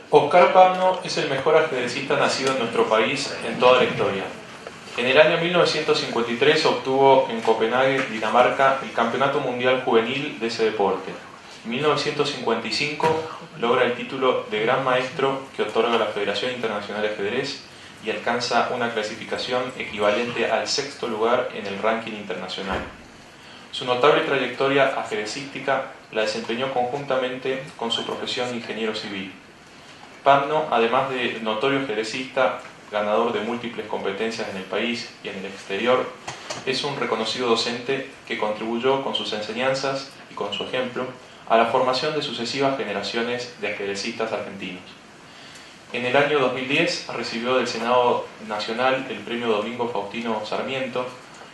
Oscar Pabno es el mejor ajedrecista nacido en nuestro país en toda la historia. En el año 1953 obtuvo en Copenhague, Dinamarca, el Campeonato Mundial Juvenil de ese deporte. En 1955 logra el título de Gran Maestro que otorga la Federación Internacional de Ajedrez y alcanza una clasificación equivalente al 6º lugar en el ranking internacional. Su notable trayectoria ajedrecística la desempeñó conjuntamente con su profesión de ingeniero civil. Pabno, además de notorio ajedrecista, ganador de múltiples competencias en el país y en el exterior, es un reconocido docente que contribuyó con sus enseñanzas y con su ejemplo a la formación de sucesivas generaciones de ajedrecistas argentinos. En el año 2010 recibió del Senado Nacional el premio Domingo Faustino Sarmiento,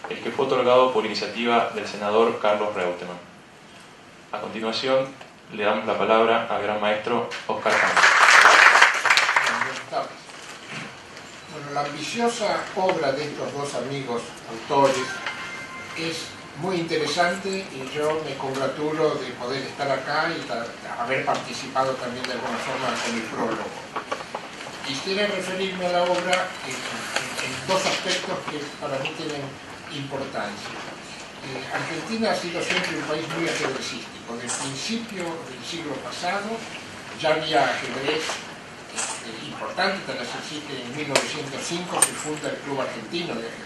el que fue otorgado por iniciativa del senador Carlos Reutemann. A continuación, le damos la palabra al gran maestro Oscar Pabno. Bueno, la ambiciosa obra de estos dos amigos autores es muy interesante y yo me congratulo de poder estar acá y haber participado también de alguna forma con el prólogo. Quisiera referirme a la obra en dos aspectos que para mí tienen importancia. Argentina ha sido siempre un país muy ajedrecístico. Desde el principio del siglo pasado ya había ajedrez importante, tal es así que en 1905 se funda el Club Argentino de Ajedrez.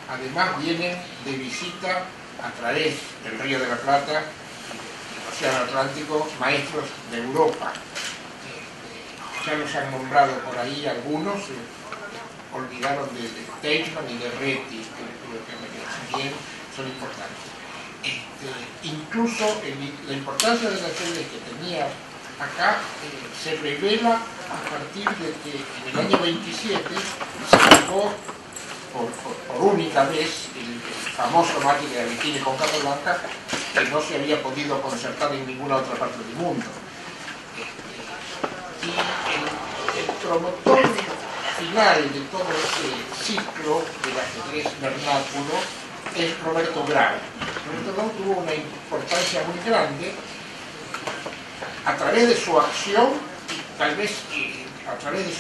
Además vienen de visita a través del Río de la Plata, del Océano Atlántico, maestros de Europa. Ya los han nombrado por ahí algunos, olvidaron de Teichmann y de Reti, que creo que también son importantes. Incluso la importancia del ajedrez que tenía acá se revela a partir de que en el año 27 se jugó por única vez el famoso mate de Aretini con Capablanca, que no se había podido concertar en ninguna otra parte del mundo. Y el promotor final de todo ese ciclo del ajedrez vernáculo es Roberto Grau. Roberto Grau tuvo una importancia muy grande a través de su acción y tal vez a través de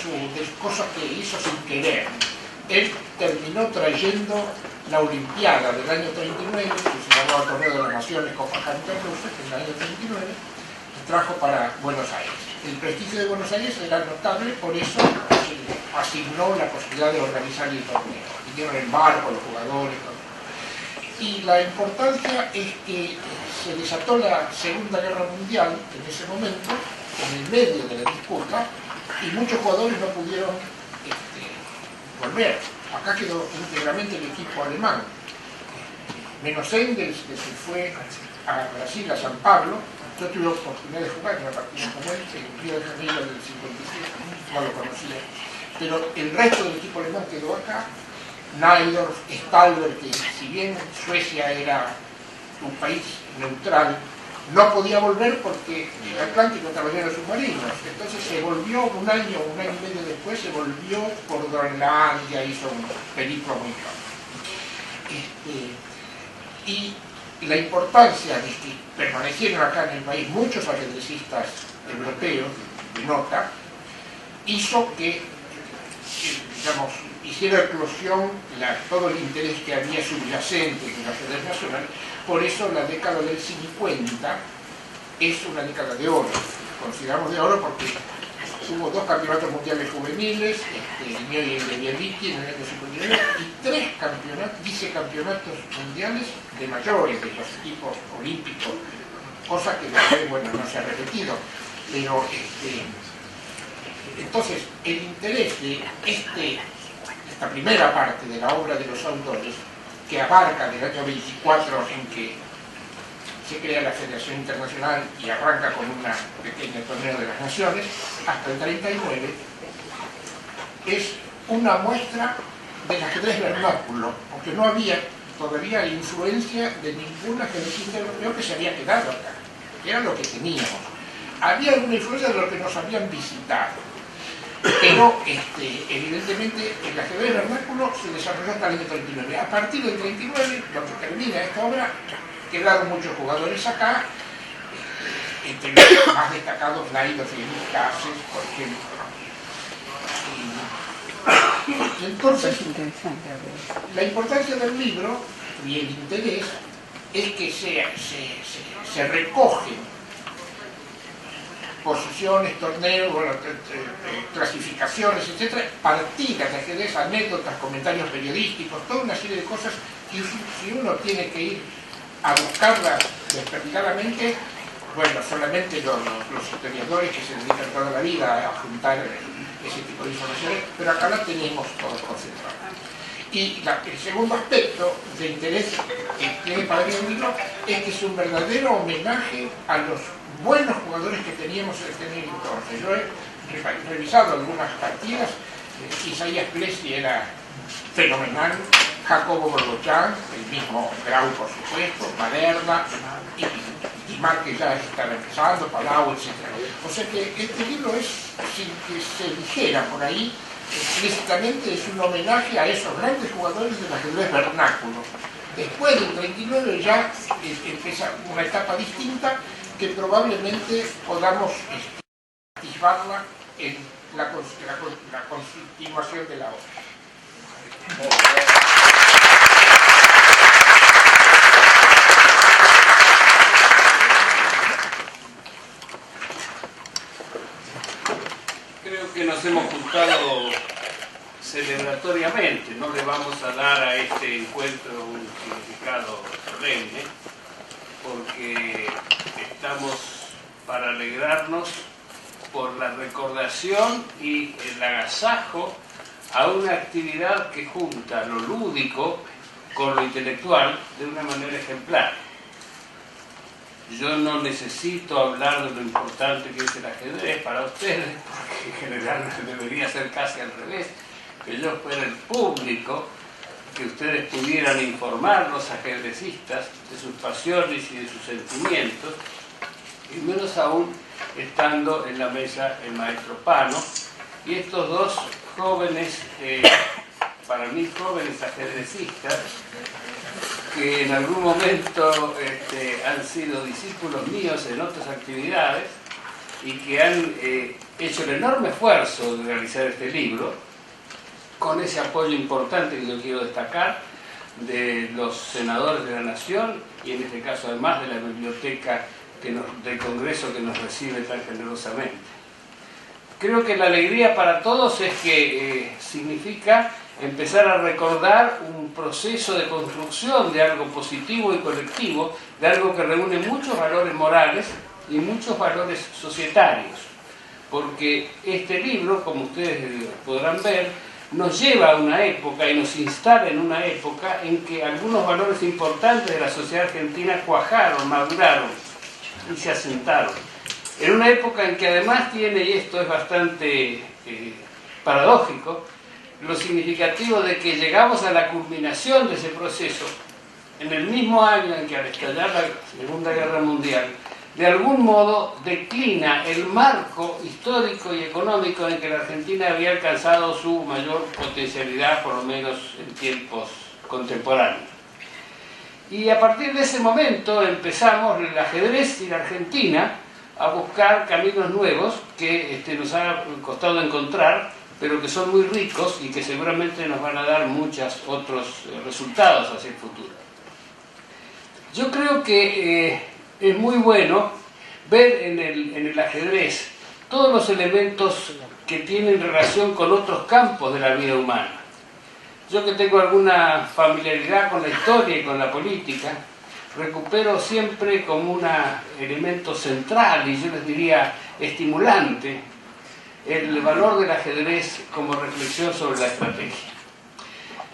cosas que hizo sin querer. Él terminó trayendo la Olimpiada del año 39, que se llamaba Torneo de las Naciones Copa Capital Rusa, que en el año 39, y trajo para Buenos Aires. El prestigio de Buenos Aires era notable, por eso se asignó la posibilidad de organizar el torneo. Vinieron en barco los jugadores, todo. Y la importancia es que se desató la Segunda Guerra Mundial en ese momento, en el medio de la disputa, y muchos jugadores no pudieron volver. Acá quedó íntegramente el equipo alemán, menos Engels, que se fue a Brasil, a San Pablo. Yo tuve la oportunidad de jugar en una partida con él en Río de Janeiro del 57, no lo conocía, pero el resto del equipo alemán quedó acá. Najdorf, Stalber, que si bien Suecia era un país neutral, no podía volver porque el Atlántico estaba lleno de submarinos. Entonces se volvió un año y medio después, se volvió por Groenlandia, hizo un periplo muy grande. Y la importancia de que permanecieron acá en el país muchos ajedrecistas europeos de nota, hizo que, digamos, hiciera eclosión todo el interés que había subyacente en el ajedrez nacional. Por eso la década del 50 es una década de oro. Consideramos de oro porque hubo 2 campeonatos mundiales juveniles, el mío y el de Bieliki en el año 59, y 3 vicecampeonatos mundiales de mayores, de los equipos olímpicos, cosa que después, bueno, no se ha repetido. Pero entonces el interés de esta primera parte de la obra de los autores, que abarca del año 24 en que se crea la Federación Internacional y arranca con una pequeña torneo de las naciones, hasta el 39, es una muestra del ajedrez vernáculo, porque no había todavía influencia de ningún ajedrecista europeo que se había quedado acá, que era lo que teníamos. Había alguna influencia de lo que nos habían visitado, pero evidentemente el ajedrez vernáculo se desarrolló hasta el año 39. A partir del 39, donde termina esta obra, quedaron muchos jugadores acá, entre los más destacados Naidos y Cases, por ejemplo. Y entonces, la importancia del libro y el interés es que se recogen posiciones, torneos, bueno, clasificaciones, etcétera, partidas de ajedrez, anécdotas, comentarios periodísticos, toda una serie de cosas que si uno tiene que ir a buscarlas despertadamente, bueno, solamente los historiadores que se dedican toda la vida a juntar ese tipo de informaciones, pero acá la tenemos todos concentradas. Y el segundo aspecto de interés que tiene para mí el libro es que es un verdadero homenaje a los buenos jugadores que teníamos en aquel entonces. Yo he revisado algunas partidas. Isaías Plessi era fenomenal, Jacobo Borbochán, el mismo Grau por supuesto, Maderna, y Márquez ya estaba empezando, Palau, etc. O sea que este libro es, sin que se dijera por ahí, explícitamente es un homenaje a esos grandes jugadores del ajedrez vernáculo. Después del 39 ya empieza una etapa distinta que probablemente podamos atisbarla en la continuación de la obra. Creo que nos hemos juntado celebratoriamente, no le vamos a dar a este encuentro un significado solemne, porque estamos para alegrarnos por la recordación y el agasajo a una actividad que junta lo lúdico con lo intelectual de una manera ejemplar. Yo no necesito hablar de lo importante que es el ajedrez para ustedes, porque en general debería ser casi al revés, que yo fuera el público, que ustedes pudieran informar a los ajedrecistas de sus pasiones y de sus sentimientos, y menos aún estando en la mesa el maestro Pano y estos dos jóvenes, para mí jóvenes ajedrecistas, que en algún momento han sido discípulos míos en otras actividades y que han hecho el enorme esfuerzo de realizar este libro, con ese apoyo importante que yo quiero destacar de los senadores de la Nación y en este caso además de la biblioteca del Congreso que nos recibe tan generosamente. Creo que la alegría para todos es que significa empezar a recordar un proceso de construcción de algo positivo y colectivo, de algo que reúne muchos valores morales y muchos valores societarios, porque este libro, como ustedes podrán ver, nos lleva a una época y nos instala en una época en que algunos valores importantes de la sociedad argentina cuajaron, maduraron y se asentaron. En una época en que además tiene, y esto es bastante paradójico, lo significativo de que llegamos a la culminación de ese proceso en el mismo año en que al estallar la Segunda Guerra Mundial, de algún modo declina el marco histórico y económico en que la Argentina había alcanzado su mayor potencialidad, por lo menos en tiempos contemporáneos. Y a partir de ese momento empezamos el ajedrez y la Argentina a buscar caminos nuevos que nos ha costado encontrar, pero que son muy ricos y que seguramente nos van a dar muchos otros resultados hacia el futuro. Yo creo que es muy bueno ver en el ajedrez todos los elementos que tienen relación con otros campos de la vida humana. Yo que tengo alguna familiaridad con la historia y con la política, recupero siempre como un elemento central y yo les diría estimulante el valor del ajedrez como reflexión sobre la estrategia.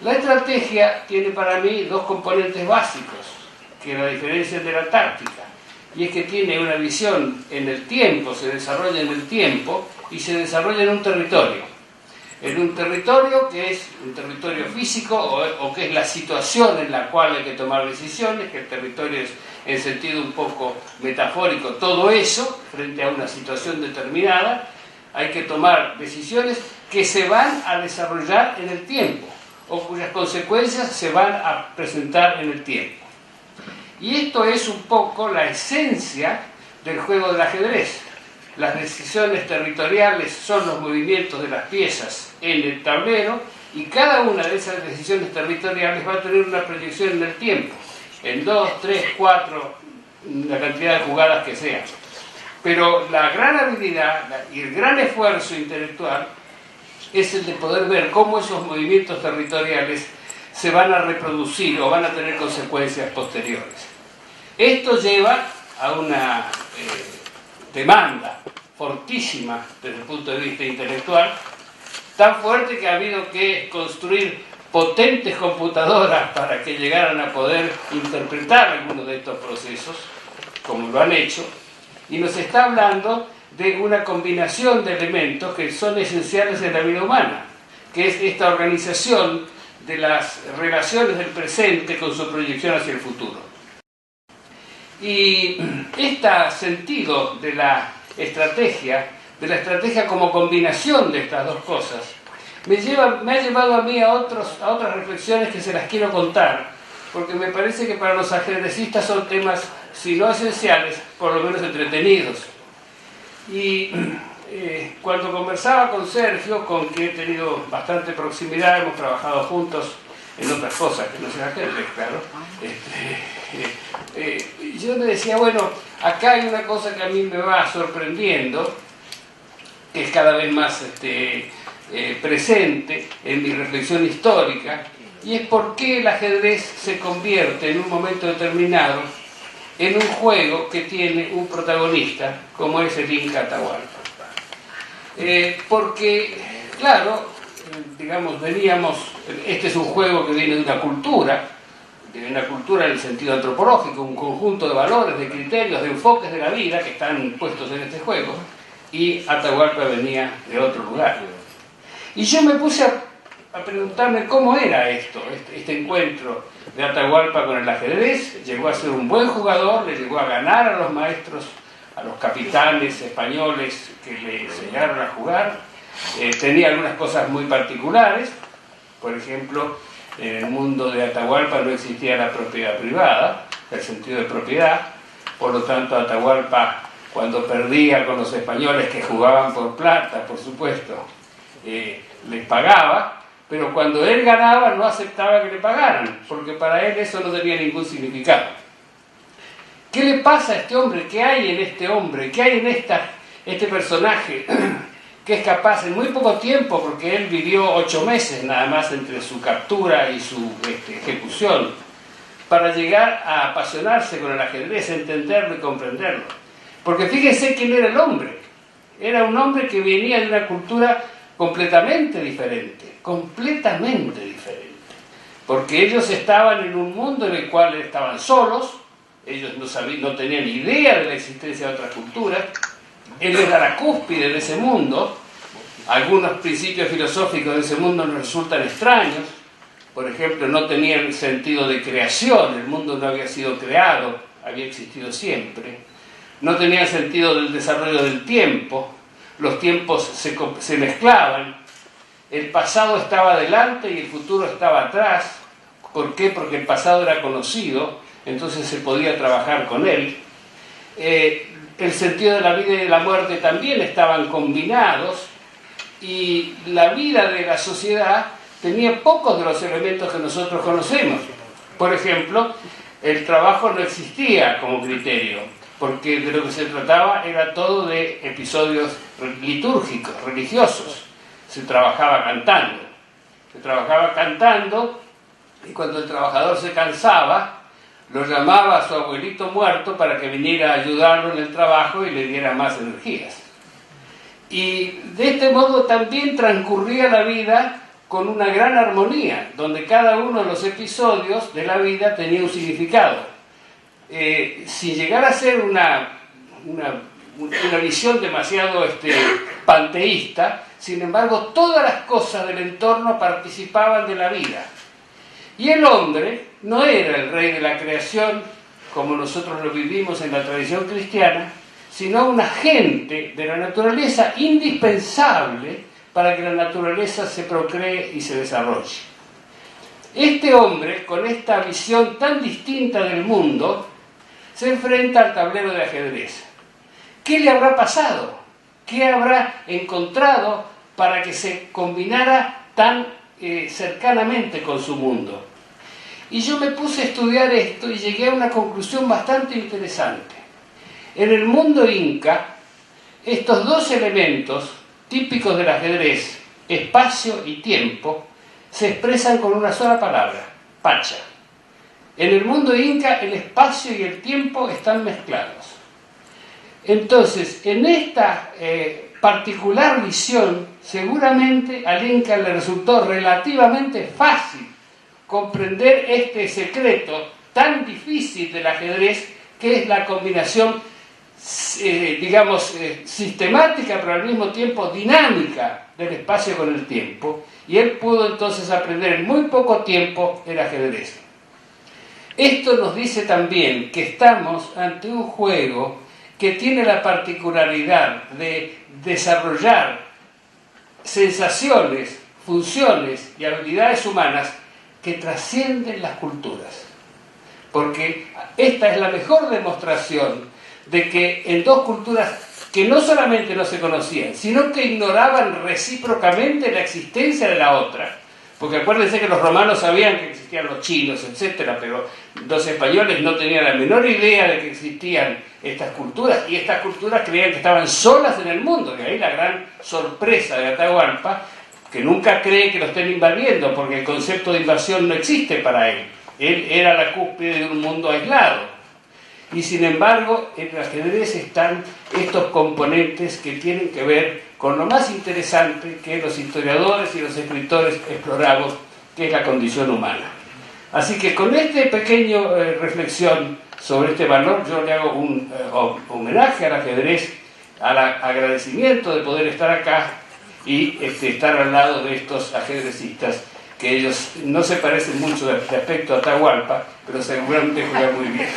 La estrategia tiene para mí dos componentes básicos que la diferencian de la táctica, y es que tiene una visión en el tiempo, se desarrolla en el tiempo y se desarrolla en un territorio. En un territorio que es un territorio físico o que es la situación en la cual hay que tomar decisiones, que el territorio es en sentido un poco metafórico, todo eso frente a una situación determinada, hay que tomar decisiones que se van a desarrollar en el tiempo o cuyas consecuencias se van a presentar en el tiempo. Y esto es un poco la esencia del juego del ajedrez. Las decisiones territoriales son los movimientos de las piezas en el tablero y cada una de esas decisiones territoriales va a tener una proyección en el tiempo, en 2, 3, 4, la cantidad de jugadas que sean. Pero la gran habilidad y el gran esfuerzo intelectual es el de poder ver cómo esos movimientos territoriales se van a reproducir o van a tener consecuencias posteriores. Esto lleva a una demanda fortísima desde el punto de vista intelectual, tan fuerte que ha habido que construir potentes computadoras para que llegaran a poder interpretar algunos de estos procesos, como lo han hecho, y nos está hablando de una combinación de elementos que son esenciales en la vida humana, que es esta organización de las relaciones del presente con su proyección hacia el futuro. Y este sentido de la estrategia como combinación de estas dos cosas, me ha llevado a mí a otras reflexiones que se las quiero contar, porque me parece que para los ajedrecistas son temas, si no esenciales, por lo menos entretenidos. Y cuando conversaba con Sergio, con quien he tenido bastante proximidad, hemos trabajado juntos en otras cosas, que no sea ajedrez, claro, yo me decía, bueno, acá hay una cosa que a mí me va sorprendiendo, que es cada vez más presente en mi reflexión histórica, y es por qué el ajedrez se convierte en un momento determinado en un juego que tiene un protagonista, como es el Inca Atahualpa. Porque, claro, digamos, este es un juego que viene de una cultura en el sentido antropológico, un conjunto de valores, de criterios, de enfoques de la vida que están puestos en este juego, y Atahualpa venía de otro lugar. Y yo me puse a preguntarme cómo era este encuentro de Atahualpa con el ajedrez. Llegó a ser un buen jugador, le llegó a ganar a los maestros, a los capitanes españoles que le enseñaron a jugar. Tenía algunas cosas muy particulares. Por ejemplo, en el mundo de Atahualpa no existía la propiedad privada, el sentido de propiedad. Por lo tanto, Atahualpa, cuando perdía con los españoles, que jugaban por plata, por supuesto, les pagaba, pero cuando él ganaba no aceptaba que le pagaran, porque para él eso no tenía ningún significado. ¿Qué le pasa a este hombre? ¿Qué hay en este hombre? ¿Qué hay en este personaje que es capaz en muy poco tiempo, porque él vivió 8 meses nada más entre su captura y su ejecución, para llegar a apasionarse con el ajedrez, entenderlo y comprenderlo? Porque fíjense quién era el hombre. Era un hombre que venía de una cultura completamente diferente, porque ellos estaban en un mundo en el cual estaban solos, ellos no tenían idea de la existencia de otras culturas, él era la cúspide de ese mundo. Algunos principios filosóficos de ese mundo nos resultan extraños. Por ejemplo, no tenían sentido de creación, el mundo no había sido creado, había existido siempre. No tenían sentido del desarrollo del tiempo, los tiempos se mezclaban, el pasado estaba adelante y el futuro estaba atrás. ¿Por qué? Porque el pasado era conocido, entonces se podía trabajar con él. El sentido de la vida y de la muerte también estaban combinados, y la vida de la sociedad tenía pocos de los elementos que nosotros conocemos. Por ejemplo, el trabajo no existía como criterio, porque de lo que se trataba era todo de episodios litúrgicos, religiosos. Se trabajaba cantando, y cuando el trabajador se cansaba, lo llamaba a su abuelito muerto para que viniera a ayudarlo en el trabajo y le diera más energías. Y de este modo también transcurría la vida con una gran armonía, donde cada uno de los episodios de la vida tenía un significado. Sin llegar a ser una visión demasiado panteísta, sin embargo, todas las cosas del entorno participaban de la vida. Y el hombre no era el rey de la creación, como nosotros lo vivimos en la tradición cristiana, sino un agente de la naturaleza indispensable para que la naturaleza se procree y se desarrolle. Este hombre, con esta visión tan distinta del mundo, se enfrenta al tablero de ajedrez. ¿qué le habrá pasado? ¿Qué habrá encontrado para que se combinara tan cercanamente con su mundo? Y yo me puse a estudiar esto y llegué a una conclusión bastante interesante. En el mundo inca, estos dos elementos típicos del ajedrez, espacio y tiempo, se expresan con una sola palabra, pacha. En el mundo inca, el espacio y el tiempo están mezclados. Entonces, en esta particular visión, seguramente al inca le resultó relativamente fácil comprender este secreto tan difícil del ajedrez, que es la combinación, sistemática, pero al mismo tiempo dinámica del espacio con el tiempo, y él pudo entonces aprender en muy poco tiempo el ajedrez. Esto nos dice también que estamos ante un juego que tiene la particularidad de desarrollar sensaciones, funciones y habilidades humanas que trascienden las culturas. Porque esta es la mejor demostración de que en dos culturas que no solamente no se conocían, sino que ignoraban recíprocamente la existencia de la otra, porque acuérdense que los romanos sabían que existían los chinos, etcétera, pero los españoles no tenían la menor idea de que existían estas culturas, y estas culturas creían que estaban solas en el mundo. De ahí la gran sorpresa de Atahualpa, que nunca cree que lo estén invadiendo, porque el concepto de invasión no existe para él. Él era la cúspide de un mundo aislado. Y sin embargo, en el ajedrez están estos componentes que tienen que ver con lo más interesante que los historiadores y los escritores exploramos, que es la condición humana. Así que con esta pequeña reflexión sobre este valor, yo le hago un homenaje al ajedrez, al agradecimiento de poder estar acá y estar al lado de estos ajedrecistas, que ellos no se parecen mucho de aspecto a Atahualpa, pero seguramente juegan muy bien.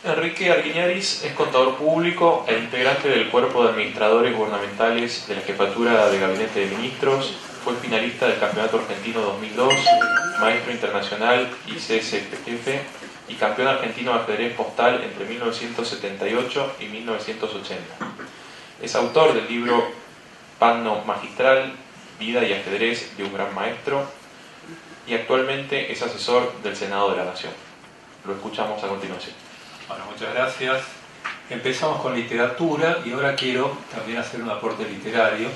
Enrique Arguiñaris es contador público e integrante del cuerpo de administradores gubernamentales de la Jefatura de Gabinete de Ministros. Fue finalista del Campeonato Argentino 2002, maestro internacional ICSF y campeón argentino de ajedrez postal entre 1978 y 1980. Es autor del libro Panno Magistral, Vida y Ajedrez de un Gran Maestro, y actualmente es asesor del Senado de la Nación. Lo escuchamos a continuación. Bueno, muchas gracias. Empezamos con literatura y ahora quiero también hacer un aporte literario.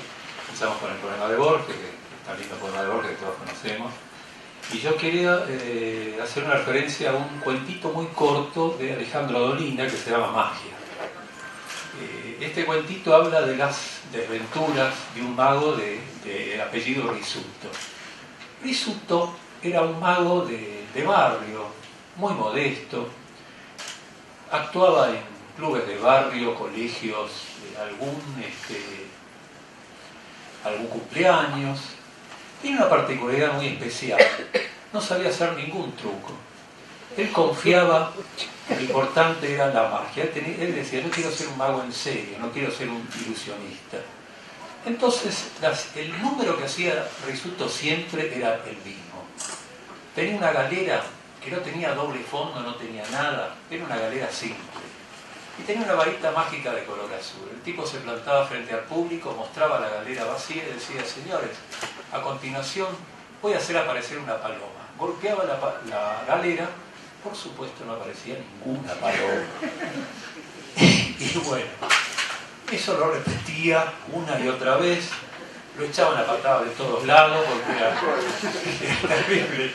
Empezamos con el poema de Borges, que está lindo poema de Borges que todos conocemos. Y yo quería hacer una referencia a un cuentito muy corto de Alejandro Dolina que se llama Magia. Este cuentito habla de las desventuras de un mago de apellido Risuto. Risuto era un mago de barrio, muy modesto. Actuaba en clubes de barrio, colegios, algún cumpleaños. Tiene una particularidad muy especial. No sabía hacer ningún truco. Él confiaba, lo importante era la magia. Él decía, yo quiero ser un mago en serio, no quiero ser un ilusionista. Entonces, el número que hacía Risuto siempre era el mismo. Tenía una galera que no tenía doble fondo, no tenía nada, era una galera simple. Y tenía una varita mágica de color azul. El tipo se plantaba frente al público, mostraba la galera vacía y decía, señores, a continuación voy a hacer aparecer una paloma. Golpeaba la galera, por supuesto no aparecía ninguna paloma. Y bueno, eso lo repetía una y otra vez, lo echaban a patadas de todos lados porque era terrible.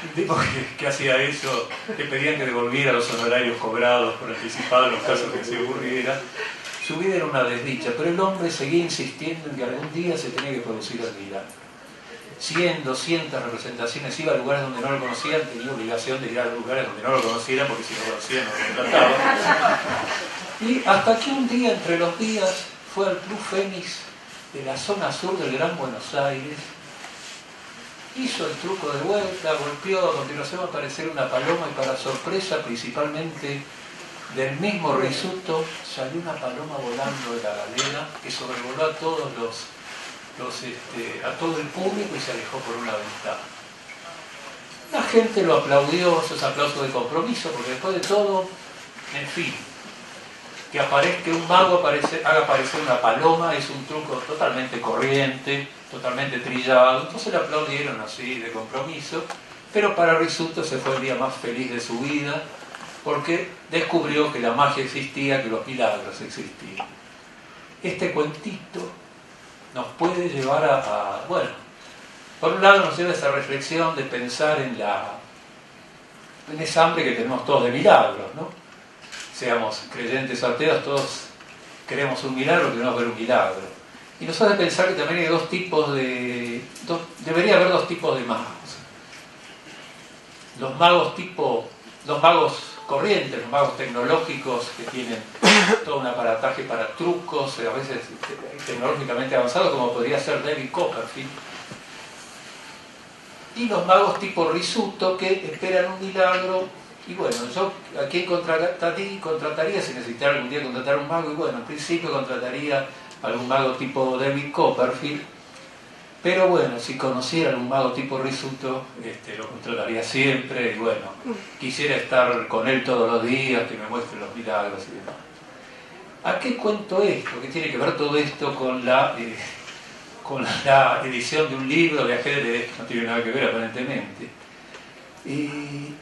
El tipo que hacía eso, le pedían que devolviera los honorarios cobrados por anticipado en los casos que se ocurriera. Su vida era una desdicha, pero el hombre seguía insistiendo en que algún día se tenía que producir el milagro. 100, 200 representaciones, iba a lugares donde no lo conocían, tenía obligación de ir a lugares donde no lo conocieran, porque si lo conocían no lo contrataban. Y hasta que un día, entre los días, fue al Club Fénix de la zona sur del Gran Buenos Aires. Hizo el truco de vuelta, golpeó, a continuación va a aparecer una paloma y para sorpresa principalmente del mismo Risuto salió una paloma volando de la galera que sobrevoló a todos a todo el público y se alejó por una ventana. La gente lo aplaudió, esos aplausos de compromiso, porque después de todo, en fin, que aparezca un mago, haga aparecer una paloma, es un truco totalmente corriente, totalmente trillado. Entonces le aplaudieron así de compromiso, pero para Risuto se fue el día más feliz de su vida, porque descubrió que la magia existía, que los milagros existían. Este cuentito nos puede llevar bueno, por un lado nos lleva a esa reflexión de pensar en esa hambre que tenemos todos de milagros, ¿no? Seamos creyentes o ateos, todos queremos un milagro, queremos ver un milagro. Y nos hace pensar que también hay debería haber dos tipos de magos. Los magos corrientes, los magos tecnológicos que tienen todo un aparataje para trucos, a veces tecnológicamente avanzados, como podría ser David Copperfield. Y los magos tipo Risuto que esperan un milagro. Y bueno, yo a quién contrataría si necesitara algún día contratar un mago. Y bueno, en principio contrataría algún mago tipo David Copperfield. Pero bueno, si conociera algún mago tipo Risuto, lo contrataría siempre. Y bueno, quisiera estar con él todos los días, que me muestre los milagros y demás. ¿A qué cuento esto? ¿Qué tiene que ver todo esto con la edición de un libro de ajedrez? Que no tiene nada que ver aparentemente. Y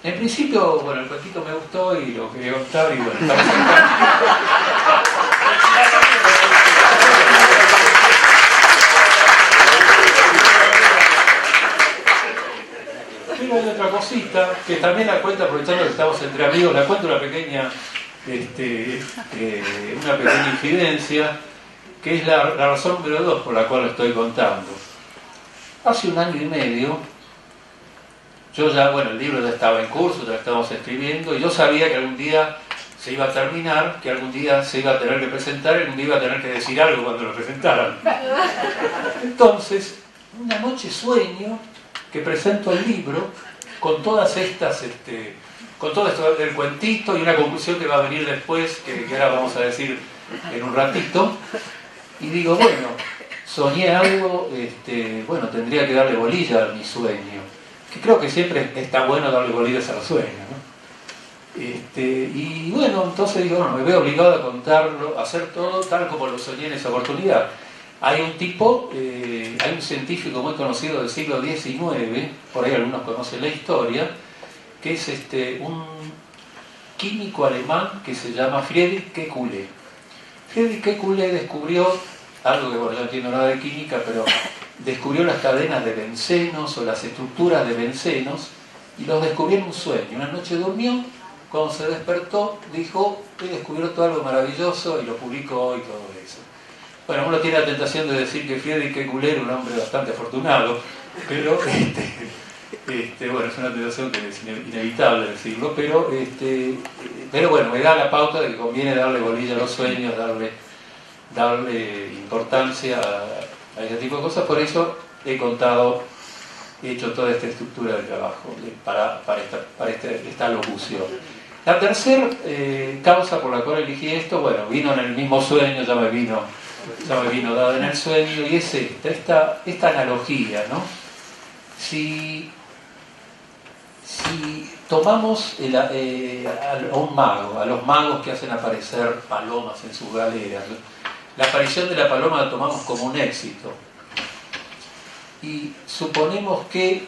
en principio, bueno, el cuentito me gustó y lo quería contar y bueno, pero hay otra cosita que también la cuento, aprovechando que estamos entre amigos, la cuento una pequeña infidencia, que es la razón número 2 por la cual lo estoy contando. Hace 1 año y medio, yo ya, bueno, el libro ya estaba en curso, ya lo estábamos escribiendo, y yo sabía que algún día se iba a terminar, que algún día se iba a tener que presentar, y algún día iba a tener que decir algo cuando lo presentaran. Entonces, una noche sueño que presento el libro con todas estas, con todo esto del cuentito y una conclusión que va a venir después, que ahora vamos a decir en un ratito, y digo, bueno, soñé algo, bueno, tendría que darle bolilla a mi sueño, que creo que siempre está bueno darle bolillas a los sueños, ¿no? Y bueno, entonces digo, bueno, me veo obligado a contarlo, a hacer todo tal como lo soñé en esa oportunidad. Hay un científico muy conocido del siglo XIX, por ahí algunos conocen la historia, que es un químico alemán que se llama Friedrich Kekulé. Friedrich Kekulé descubrió algo que, bueno, yo no entiendo nada de química, pero descubrió las cadenas de bencenos o las estructuras de bencenos y los descubrió en un sueño. Una noche durmió, cuando se despertó dijo, he descubierto algo maravilloso y lo publicó hoy, todo eso. Bueno, uno tiene la tentación de decir que Friedrich Kekulé era un hombre bastante afortunado, pero bueno, es una tentación que es inevitable decirlo, pero bueno, me da la pauta de que conviene darle bolilla a los sueños, darle importancia a ese tipo de cosas. Por eso he hecho toda esta estructura de trabajo para esta locución. La tercera causa por la cual elegí esto, bueno, vino en el mismo sueño, ya me vino dada en el sueño, y es esta analogía, ¿no? Si tomamos a un mago, a los magos que hacen aparecer palomas en sus galeras, la aparición de la paloma la tomamos como un éxito, y suponemos que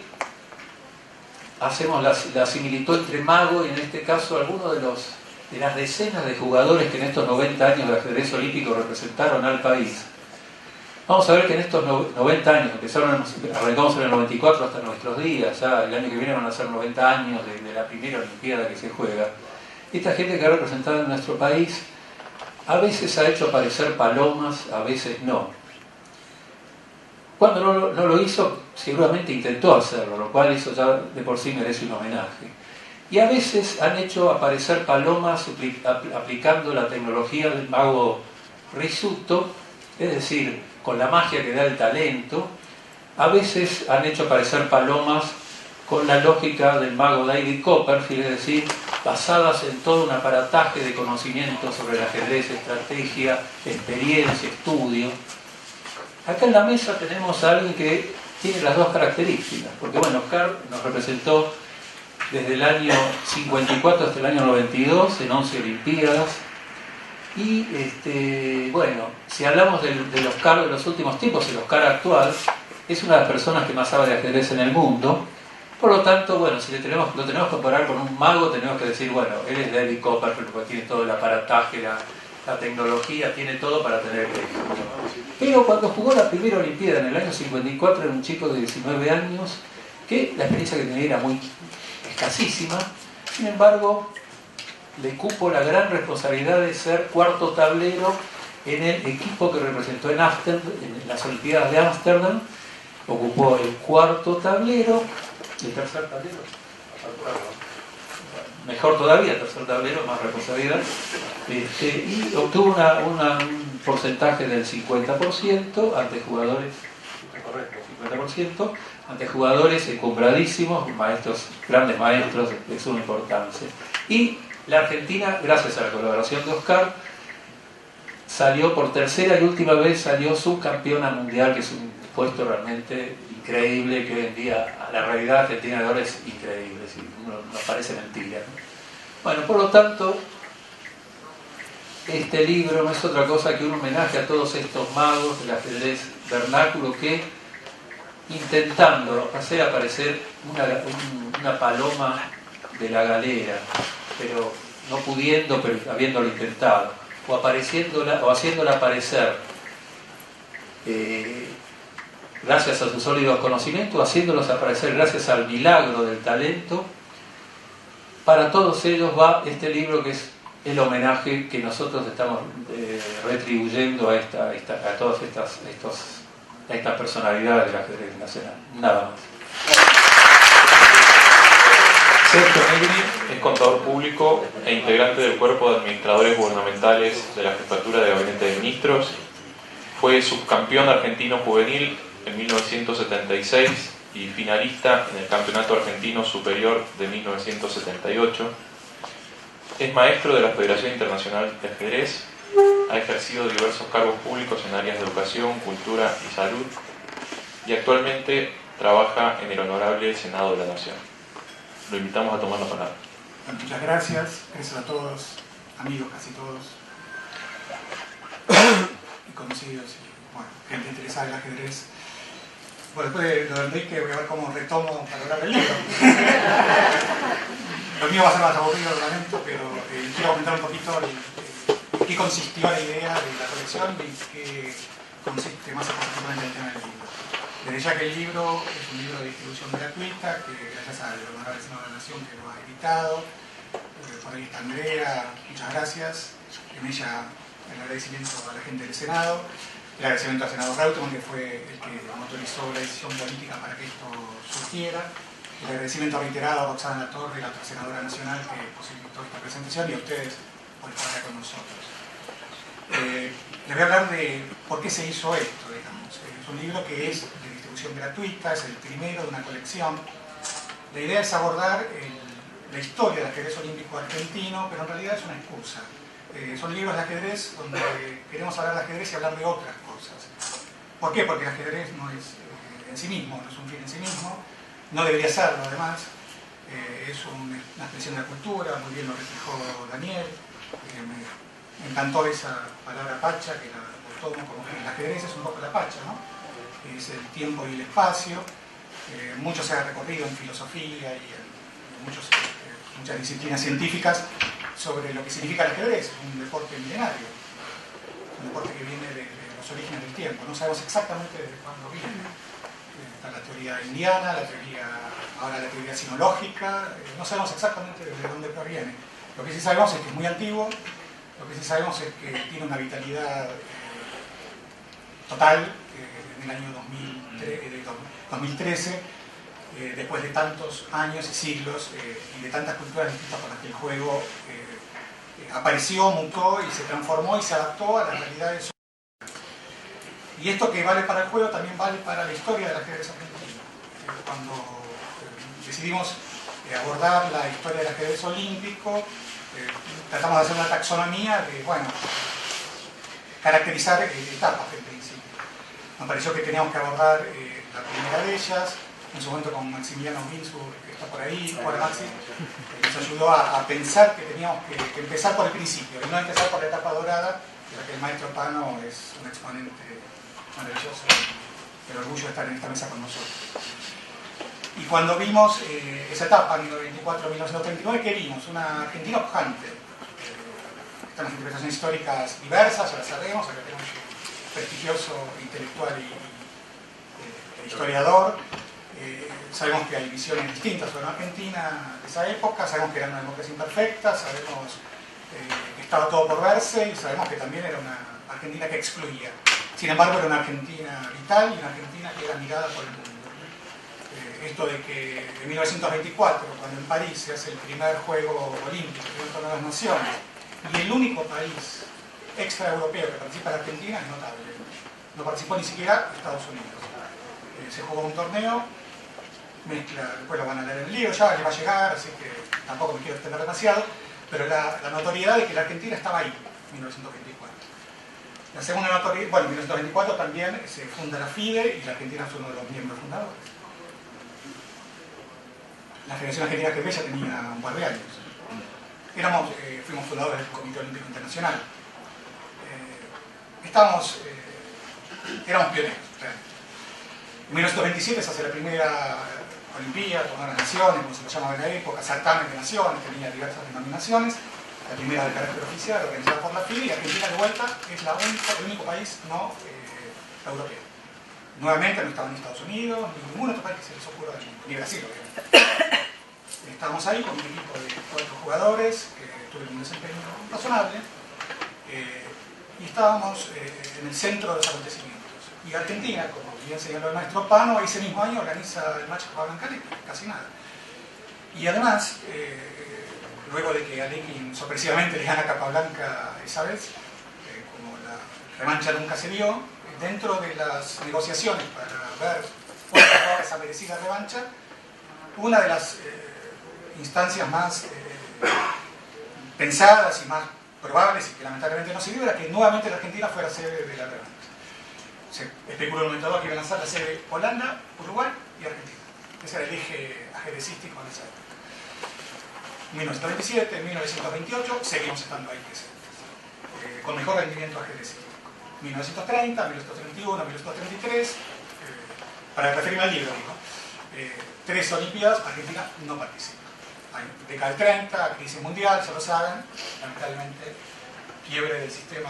hacemos la similitud entre mago y en este caso alguno de las decenas de jugadores que en estos 90 años de ajedrez olímpico representaron al país. Vamos a ver que en estos 90 años, arrancamos en el 94 hasta nuestros días, ya el año que viene van a ser 90 años de la primera Olimpiada que se juega. Esta gente que ha representado en nuestro país a veces ha hecho aparecer palomas, a veces no. Cuando no lo hizo, seguramente intentó hacerlo, lo cual eso ya de por sí merece un homenaje. Y a veces han hecho aparecer palomas aplicando la tecnología del mago Risuto, es decir, con la magia que da el talento. A veces han hecho aparecer palomas con la lógica del mago David Copperfield, es decir, basadas en todo un aparataje de conocimientos sobre el ajedrez, estrategia, experiencia, estudio. Acá en la mesa tenemos a alguien que tiene las dos características, porque bueno, Oscar nos representó desde el año 54 hasta el año 92 en 11 Olimpiadas. Y bueno, si hablamos del Oscar de los últimos tiempos, el Oscar actual es una de las personas que más sabe de ajedrez en el mundo. Por lo tanto, bueno, si lo tenemos que comparar con un mago, tenemos que decir, bueno, él es David Copperfield porque tiene todo el aparataje, la tecnología, tiene todo para tener el éxito. Pero cuando jugó la primera Olimpiada en el año 54 era un chico de 19 años que la experiencia que tenía era muy escasísima. Sin embargo, le cupo la gran responsabilidad de ser cuarto tablero en el equipo que representó en las Olimpiadas de Ámsterdam. Ocupó el cuarto tablero, el tercer tablero, mejor todavía, tercer tablero, más responsabilidad, y obtuvo un porcentaje del 50% ante jugadores, correcto, 50%, ante jugadores encumbradísimos, grandes maestros de suma importancia. Y la Argentina, gracias a la colaboración de Oscar, salió por tercera y última vez, salió subcampeona mundial, que es un puesto realmente increíble, que hoy en día a la realidad argentina de ahora es increíble, nos parece mentira, ¿no? Bueno, por lo tanto, este libro no es otra cosa que un homenaje a todos estos magos del ajedrez vernáculo que, intentando hacer aparecer una paloma de la galera, pero no pudiendo, pero habiéndolo intentado, o haciéndola aparecer gracias a sus sólidos conocimientos, haciéndolos aparecer gracias al milagro del talento. Para todos ellos va este libro, que es el homenaje que nosotros estamos retribuyendo a todas estas personalidades del ajedrez nacional. Nada más. Sergio Negri es contador público e integrante del cuerpo de administradores gubernamentales de la Jefatura de Gabinete de Ministros. Fue subcampeón argentino juvenil en 1976 y finalista en el Campeonato Argentino Superior de 1978. Es maestro de la Federación Internacional de Ajedrez. Ha ejercido diversos cargos públicos en áreas de educación, cultura y salud. Y actualmente trabaja en el Honorable Senado de la Nación. Lo invitamos a tomar la palabra. Muchas gracias a todos, amigos casi todos, y conocidos, y bueno, gente interesada en el ajedrez. Bueno, después de lo de Enrique voy a ver cómo retomo para hablar del libro. Lo mío va a ser más aburrido, obviamente, pero quiero comentar un poquito qué consistió la idea de la colección y qué consiste más específicamente el tema del libro. Desde ya que el libro es un libro de distribución gratuita, que gracias al Honorable Senado de la Nación que lo ha editado. Por ahí está Andrea, muchas gracias. En ella el agradecimiento a la gente del Senado, el agradecimiento al senador Reutemann, que fue el que motorizó la decisión política para que esto surgiera. El agradecimiento reiterado a Roxana Latorre, la otra senadora nacional que posibilitó esta presentación, y a ustedes por estar acá con nosotros. Les voy a hablar de por qué se hizo esto, digamos. Es un libro que es de distribución gratuita, es el primero de una colección. La idea es abordar la historia del ajedrez olímpico argentino, pero en realidad es una excusa. Son libros de ajedrez donde queremos hablar de ajedrez y hablar de otras cosas. ¿Por qué? Porque el ajedrez no es en sí mismo, no es un fin en sí mismo, no debería serlo además, es una expresión de la cultura, muy bien lo reflejó Daniel. Me encantó esa palabra pacha, que la tomo como que el ajedrez es un poco la pacha, ¿no? Es el tiempo y el espacio. Mucho se ha recorrido en filosofía y en muchas disciplinas científicas sobre lo que significa el ajedrez. Es un deporte milenario, un deporte que viene de los orígenes del tiempo. No sabemos exactamente desde cuándo viene. Está la teoría indiana, ahora la teoría sinológica. No sabemos exactamente desde dónde proviene. Lo que sí sabemos es que es muy antiguo. Lo que sí sabemos es que tiene una vitalidad total en el año 2013, después de tantos años y siglos y de tantas culturas distintas por las que el juego apareció, mutó y se transformó y se adaptó a las realidades. Y esto que vale para el juego también vale para la historia del ajedrez argentino. Cuando decidimos abordar la historia del ajedrez olímpico, tratamos de hacer una taxonomía de, bueno, caracterizar etapas en principio. Me pareció que teníamos que abordar la primera de ellas, en su momento con Maximiliano Ginsburg, que está por ahí, Juan Maxi, nos ayudó a pensar que teníamos que empezar por el principio y no empezar por la etapa dorada, de la que el maestro Pano es un exponente maravilloso, el orgullo de estar en esta mesa con nosotros. Y cuando vimos esa etapa, 1924-1939, ¿qué vimos? Una Argentina pujante. Están las interpretaciones históricas diversas, ya las sabemos, acá tenemos un prestigioso intelectual e historiador. Sabemos que hay visiones distintas sobre la Argentina de esa época, sabemos que era una democracia imperfecta, sabemos que estaba todo por verse y sabemos que también era una Argentina que excluía. Sin embargo, era una Argentina vital y una Argentina que era mirada por el mundo. Esto de que en 1924, cuando en París se hace el primer juego olímpico, el primer torneo de las naciones, y el único país extraeuropeo que participa en Argentina es notable. No participó ni siquiera Estados Unidos. Se jugó un torneo, mezcla, después lo van a leer en el libro, ya le va a llegar, así que tampoco me quiero extender demasiado, pero la notoriedad de que la Argentina estaba ahí, en 1924. La segunda notoriedad, bueno, en 1924 también se funda la FIDE y la Argentina es uno de los miembros fundadores. La Federación Argentina que ya tenía un par de años. Fuimos fundadores del Comité Olímpico Internacional. Éramos pioneros, realmente. En 1927 se hace la primera Olimpiada, Torneo de las Naciones, como se lo llamaba en la época, certamen de naciones, tenía diversas denominaciones. La primera de carácter oficial, organizada por la FIDE, y Argentina de vuelta es el único país no europeo. Nuevamente no estaba ni Estados Unidos, ni ningún otro país que se les ocurra del mundo, ni Brasil, obviamente. Estábamos ahí con un equipo de 4 jugadores que tuvieron un desempeño razonable y estábamos en el centro de los acontecimientos. Y Argentina, como bien señaló el maestro Pano, ese mismo año organiza el match Capablanca, casi nada. Y además, luego de que Alekhine sorpresivamente le gana a Capablanca esa vez, como la revancha nunca se dio, dentro de las negociaciones para ver cuándo acababa esa merecida revancha, una de las instancias más pensadas y más probables y que lamentablemente no se dio era que nuevamente la Argentina fuera sede de la revancha. Se especuló en un momento dado que iban a lanzar la sede Holanda, Uruguay y Argentina. Ese era el eje ajedrecístico en esa época. 1927, 1928, seguimos estando ahí presentes, con mejor rendimiento ajedrecístico. 1930, 1931, 1933, para referirme al libro, digo, 3 Olimpiadas, Argentina no participa. Década del 30, crisis mundial, ya lo saben, lamentablemente, quiebre del sistema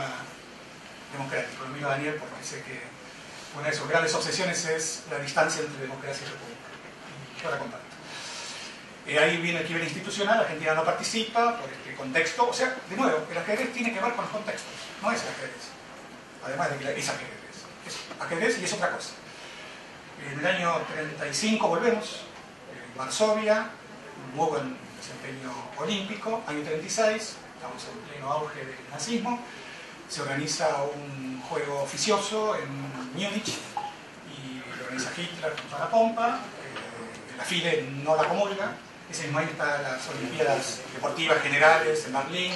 democrático. Lo miro a Daniel porque sé que una de sus grandes obsesiones es la distancia entre democracia y república. Y yo la comparto. Ahí viene el quiebre institucional, Argentina no participa por este contexto. O sea, de nuevo, el ajedrez tiene que ver con los contextos, no es el ajedrez. Además de que es ajedrez. Es ajedrez y es otra cosa. En el año 35 volvemos, en Varsovia, un muy buen desempeño olímpico. Año 36, estamos en pleno auge del nazismo. Se organiza un juego oficioso en Múnich y lo organiza Hitler con toda la pompa. La FIDE no la comulga. Ese mismo año están las Olimpiadas Deportivas Generales en Berlín,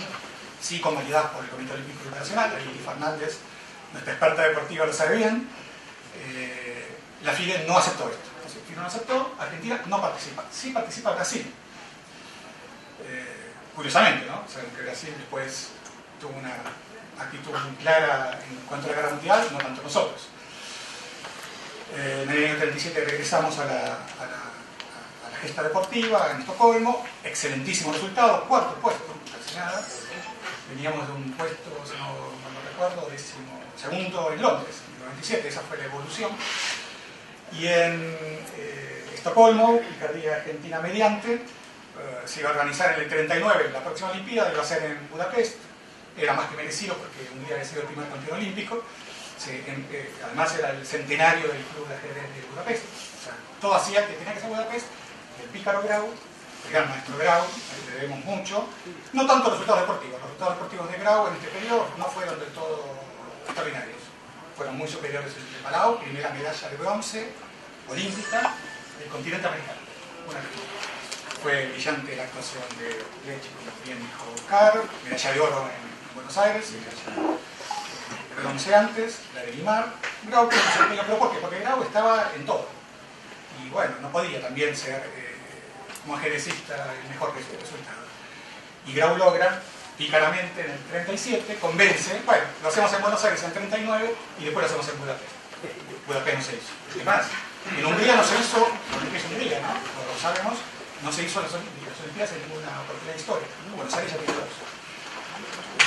sí convalidadas por el Comité Olímpico Internacional. Ahí Fernández, nuestra experta deportiva, lo sabe bien. La FIDE no aceptó esto. Entonces, FIDE no aceptó, Argentina no participa. Sí participa Brasil. Curiosamente, ¿no? Saben que Brasil después tuvo una actitud muy clara en cuanto a la guerra mundial, no tanto nosotros. En el año 37 regresamos a la gesta deportiva en Estocolmo, excelentísimo resultado, 4º puesto, casi nada. Veníamos de un puesto, si no recuerdo, 12º en Londres, en el 97, esa fue la evolución. Y en Estocolmo, picardía argentina mediante, se iba a organizar en el 39 la próxima Olimpiada, iba a ser en Budapest. Era más que merecido porque un día había sido el primer campeón olímpico. Además era el centenario del Club de Ajedrez de Budapest. O sea, todo hacía que tenía que ser Budapest. El pícaro Grau, el gran maestro Grau, le debemos mucho. No tanto los resultados deportivos. Los resultados deportivos de Grau en este periodo no fueron del todo extraordinarios. Fueron muy superiores al de Palau, primera medalla de bronce olímpica del continente americano. Fue brillante la actuación de Leche, como bien dijo Carr, medalla de oro en Buenos Aires, medalla de bronce antes, la de Guimard. Grau tuvo un desempeño, pero ¿por qué? Porque Grau estaba en todo. Y bueno, no podía también ser como ajedrecista el mejor resultado. Y Grau logra pícaramente en el 37, convence, bueno, lo hacemos en Buenos Aires en el 39 y después lo hacemos en Budapest. Budapest no se hizo. Además, en Hungría no se hizo, ¿qué es Hungría, no? Como lo sabemos, no se hizo las Olimpiadas en ninguna oportunidad histórica. Buenos Aires ya tiene dos.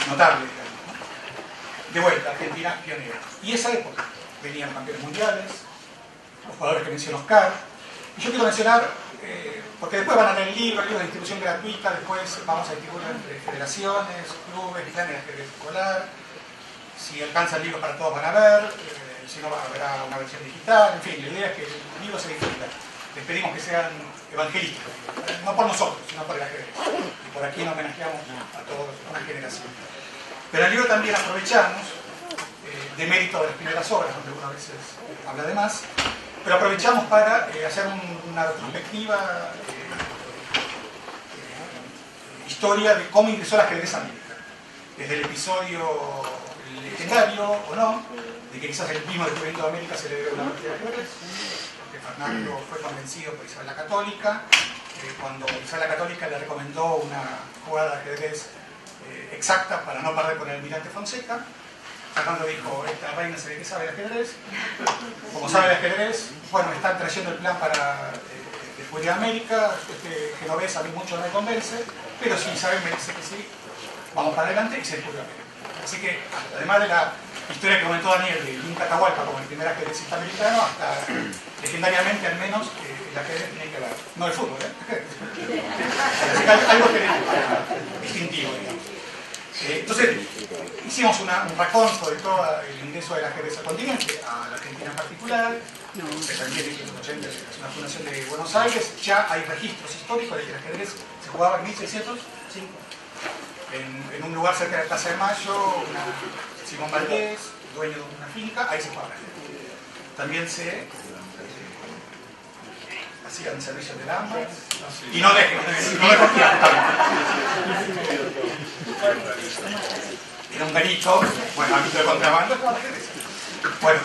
Notable, digamos, ¿no? De vuelta, Argentina pionera. Y esa época, venían campeones mundiales, los jugadores que mencionó Oscar. Y yo quiero mencionar, porque después van a leer el libro de distribución gratuita, después vamos a distribuir entre federaciones, clubes, planes de ajedrez escolar. Si alcanza el libro para todos van a ver, si no habrá una versión digital, en fin, la idea es que el libro se difunda. Les pedimos que sean evangelistas, no por nosotros, sino por el ajedrez. Y por aquí nos homenajeamos a toda una generación. Pero el libro también aprovechamos, de mérito de las primeras obras, donde uno a veces habla de más, pero aprovechamos para hacer una retrospectiva historia de cómo ingresó el ajedrez a América. Desde el episodio legendario, o no, de que quizás el mismo descubrimiento de América se le debe a una partida de ajedrez, porque Fernando fue convencido por Isabel la Católica, cuando Isabel la Católica le recomendó una jugada de ajedrez exacta para no perder con el almirante Fonseca. Fernando dijo, esta reina se ve que sabe de ajedrez. Como sabe de ajedrez, bueno, me están trayendo el plan para descubrir América. Este genovés a mí mucho no me convence, pero si Isabel me dice que sí, vamos para adelante y se descubrió América. Así que, además de la historia que comentó Daniel de Inca Atahualpa como el primer ajedrecista americano, hasta legendariamente al menos el ajedrez tiene que ver. No el fútbol, Así que algo distintivo, digamos. Entonces, hicimos un raconto de todo el ingreso del ajedrez al continente, a la Argentina en particular. También en los 80 es una fundación de Buenos Aires. Ya hay registros históricos de que el ajedrez se jugaba en 1605. En un lugar cerca de la Plaza de Mayo, Simón Valdés, dueño de una finca, ahí se jugaba ajedrez. También se hacían servicios de lámparas. Y no dejen, no me confiaban. Era un garito, bueno, ámbito de contrabando, bueno,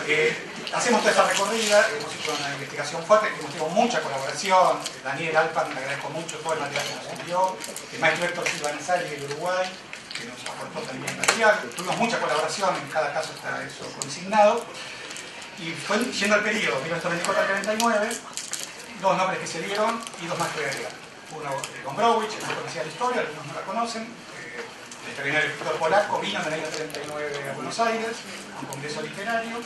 hacemos toda esa recorrida, hemos hecho una investigación fuerte, hemos tenido mucha colaboración, Daniel Alpan, le agradezco mucho todo el material que nos envió, el maestro Héctor Silva Nazari del Uruguay, que nos aportó también material, tuvimos mucha colaboración, en cada caso está eso consignado, y fue yendo al periodo 1924 al 39, dos nombres que se dieron y dos más que agregar. Uno con Browich, que no conocía la historia, algunos no la conocen, el extraordinario escritor polaco, vino en el año 39 a Buenos Aires, a un congreso literario,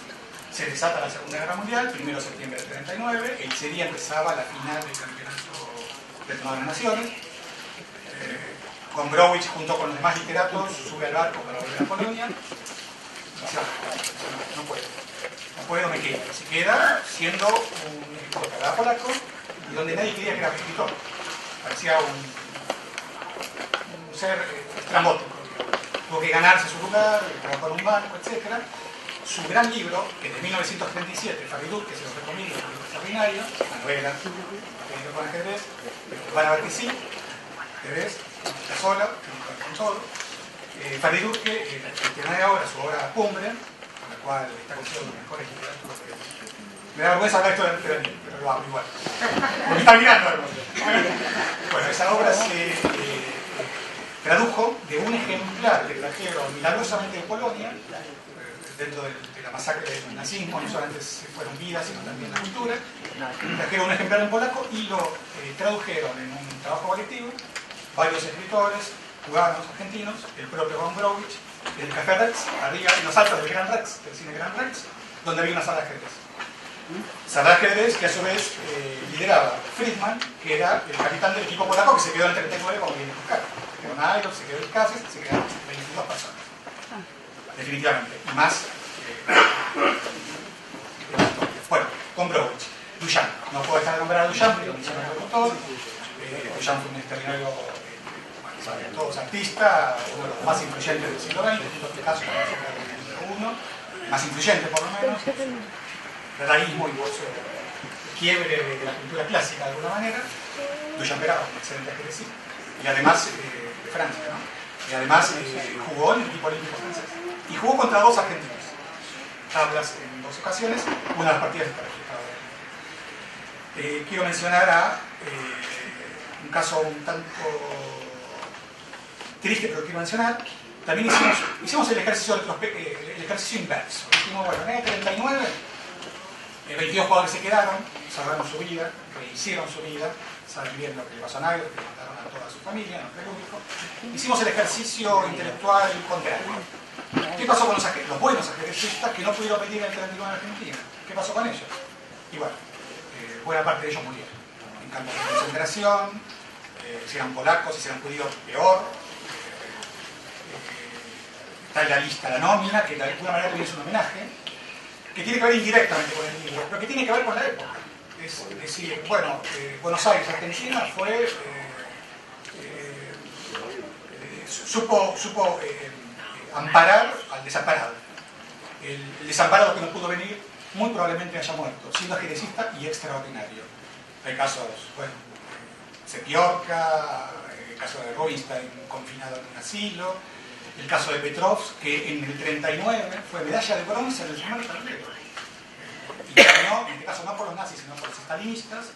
se desata la Segunda Guerra Mundial, 1 de septiembre del 39, ese día empezaba la final del campeonato del Torneo de las Naciones. Con Browich, junto con los demás literatos, sube al barco para volver a Polonia. Dice, no puedo, me quedo. Se queda siendo un escritor catalán polaco y donde nadie quería que era escritor. Parecía un ser estrambótico. Tuvo que ganarse su lugar, trabajó en un banco, etc. Su gran libro, que es de 1937, Faridud, que se los recomiendo, es un libro extraordinario, una novela, con ajedrez, van a ver que sí, ajedrez, está sola, con todo. Faridud, que tiene ahora su obra cumbre, con la cual está considerado uno de los mejores literaturas que me da vergüenza hablar esto de Daniel, pero lo hago igual. Porque está mirando, hermano. Bueno, esa obra se tradujo de un ejemplar que trajeron milagrosamente de Polonia, dentro de la masacre del nazismo, no solamente fueron vidas, sino también la cultura. Trajeron un ejemplar en polaco y lo tradujeron en un trabajo colectivo, varios escritores, cubanos, argentinos, el propio Von Browich, el Café Rex, arriba en los altos del Gran Rex, del cine Gran Rex, donde había una sala de ajedrez. Sala de ajedrez que a su vez lideraba Friedman, que era el capitán del equipo polaco que se quedó en el 39 como viene a buscar. Se quedó Nairo, se quedó el Cases, se quedaron 22 personas. Definitivamente, y más. Bueno, con Browich, Duchamp. No puedo dejar de nombrar a Duchamp, porque Duchamp es el autor. Duchamp fue un extraordinario, todos artista, uno de los más influyentes del siglo XX, en este caso, uno, más influyente por lo menos. Dadaísmo y por su quiebre de la cultura clásica de alguna manera. Duchamp era un excelente ajedrecista. Y además de Francia, ¿no? Y además jugó en el equipo olímpico francés. Y jugó contra dos argentinos. tablas en 2 ocasiones, una de las partidas está registrada. Quiero mencionar a un caso un tanto triste, pero quiero mencionar. También hicimos el ejercicio inverso. Dijimos, bueno, en el 39, 22 jugadores se quedaron, salvaron su vida, rehicieron su vida, saben bien lo que le pasó a Nairo, que mataron a toda su familia, no fue el único. Hicimos el ejercicio intelectual contrario. ¿Qué pasó con los buenos ajedrecistas que no pudieron venir en el 39 en Argentina? ¿Qué pasó con ellos? Y bueno, buena parte de ellos murieron en campos de concentración, si eran polacos, si eran judíos, peor. Está en la lista la nómina, que de alguna manera también es un homenaje, que tiene que ver indirectamente con el libro, pero que tiene que ver con la época. Es decir, bueno, Buenos Aires, Argentina, fue supo amparar al desamparado. El desamparado que no pudo venir muy probablemente haya muerto, siendo ajedrecista y extraordinario. Hay casos, bueno, Sepiorca, el caso de Rubinstein confinado en un asilo, el caso de Petrov, que en el 39 fue medalla de bronce en el primer torneo. Y terminó, en este caso no por los nazis, sino por los stalinistas,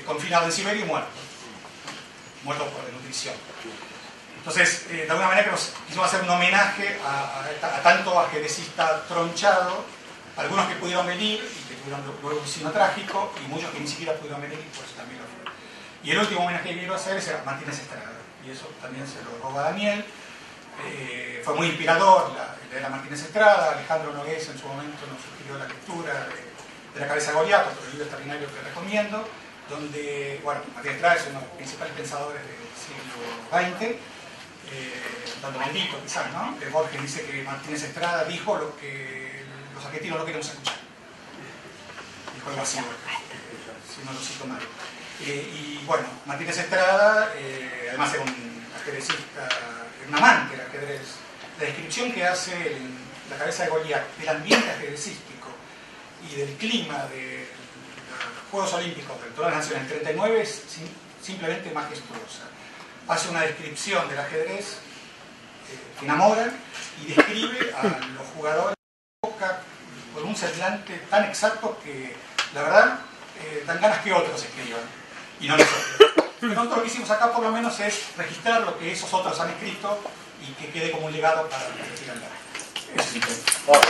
confinado en Siberia y muerto. Muerto por desnutrición. Entonces, de alguna manera quisimos hacer un homenaje a tanto ajedrecista tronchado, algunos que pudieron venir y que tuvieron luego un signo trágico, y muchos que ni siquiera pudieron venir y por eso también lo fue. Y el último homenaje que quiero hacer es a Martínez Estrada, y eso también se lo roba a Daniel. Fue muy inspirador leer a Martínez Estrada. Alejandro Nogués en su momento nos sugirió la lectura de La cabeza de Goliat, otro libro extraordinario que recomiendo, donde, bueno, Martínez Estrada es uno de los principales pensadores del siglo XX, tanto maldito quizás, ¿no? Borges dice que Martínez Estrada dijo lo que los argentinos no queremos escuchar. Dijo algo así, si no lo cito mal. Y bueno, Martínez Estrada, además era un ajedrecista, un amante del ajedrez. La descripción que hace en La cabeza de Goliat del ambiente ajedrecístico y del clima de los Juegos Olímpicos de todas las naciones del 39 es simplemente majestuosa. Hace una descripción del ajedrez que enamora y describe a los jugadores de época con un semblante tan exacto que la verdad dan ganas que otros escriban y no nosotros. Pero nosotros lo que hicimos acá por lo menos es registrar lo que esos otros han escrito y que quede como un legado para seguir andando. Eso es importante.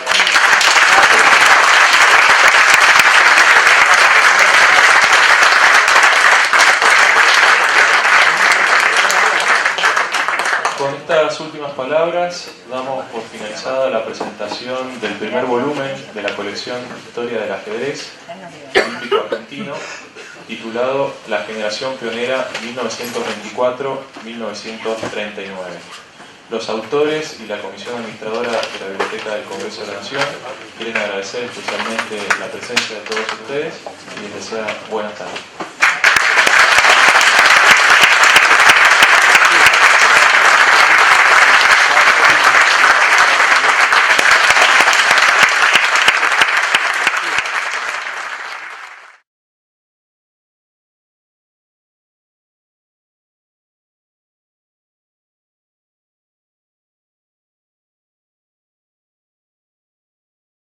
Con estas últimas palabras damos por finalizada la presentación del primer volumen de la colección Historia del Ajedrez Olímpico Argentino, titulado La generación pionera 1924-1939. Los autores y la comisión administradora de la Biblioteca del Congreso de la Nación quieren agradecer especialmente la presencia de todos ustedes y les desear buenas tardes.